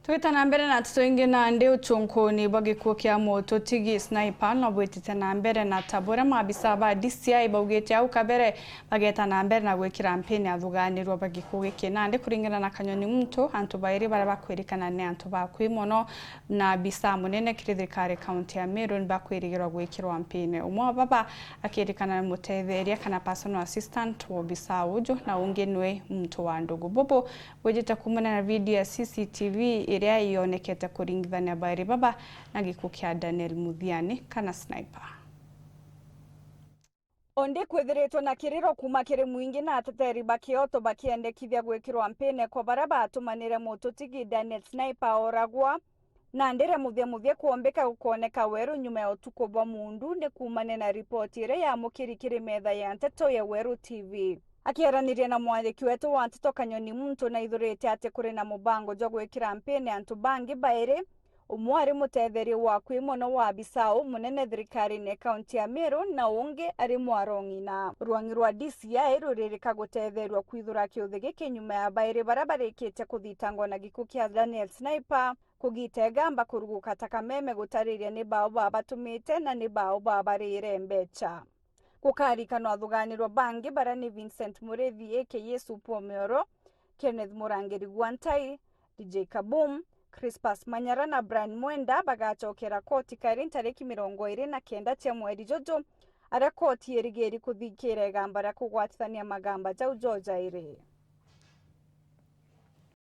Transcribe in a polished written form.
Twita nambere na tutoingi na ndi uchunkuni bwa gikuo kia MUTUTIGI sniper no bwitite nambere na tabura MABISAA ba DCI baugite au kabere bageta nambere na gwikira MPINE ATHUGANIRUA bwa gikuo giki na ndi kuringana na kanyoni muntu ANTU BAIRI bara bakwirikana ne ANTU ba AKUI mono na ABISAA munene kirithikari KAUNTI ya Meru bakwirigirwa gwikirwa MPINE umwe baba akirikana mutetheria kana personal assistant wa ABISAA ujo na ungi nwe mtu wa ndugu bobo wejita kumana na video ya CCTV iria ionekete kuringithania BAIRI baba na gikuo kia Daniel Muthiani kana sniper. Onde kwethiritwo na kiriro kuma kiri mwingi na ateteri bakioto bakiendekithia gwikirwa MPINE kwa baraba atumanire MUTUTIGI Daniel sniper oragwa na ndire muthia kuombeka gukoneka weru nyuma ya utuko bwa mundu ni kumane na ripoti ire ya mukirikiri metha ya nteto ya Weru TV. Akieranirie na mwandiki wetu wa nteto Kanyoni Muntu na ithurite ati kuri na mubango jwa gwikira MPINE antu bangi BAIRI umwari mutetheri wa AKUI mono wa ABISAA munene thirikari ne kaunti ya Meru na ungi ari mwarong'ina rwangi rwa DCI ruririka gutetheriwa kwithura kiuthi giki nyuma ya BAIRI bara barikite kuthitangwa na gikuo kia Daniel sniper kugitega kuruguka takameme gutariria ni bao babatumite na ni bao babarire mbecha kukarikano ATHUGANIRUA bangi bara ni Vincent Murethi aka Supo Meoro, Kenneth Murangiri Gwantai, DJ Kabum, Crispus Manyara na Brian Mwenda bagachokera koti kari tariki 29 cia mweri jojo aria koti erigeri kuthikira igamba ria kugwatithania magamba jau joja iri.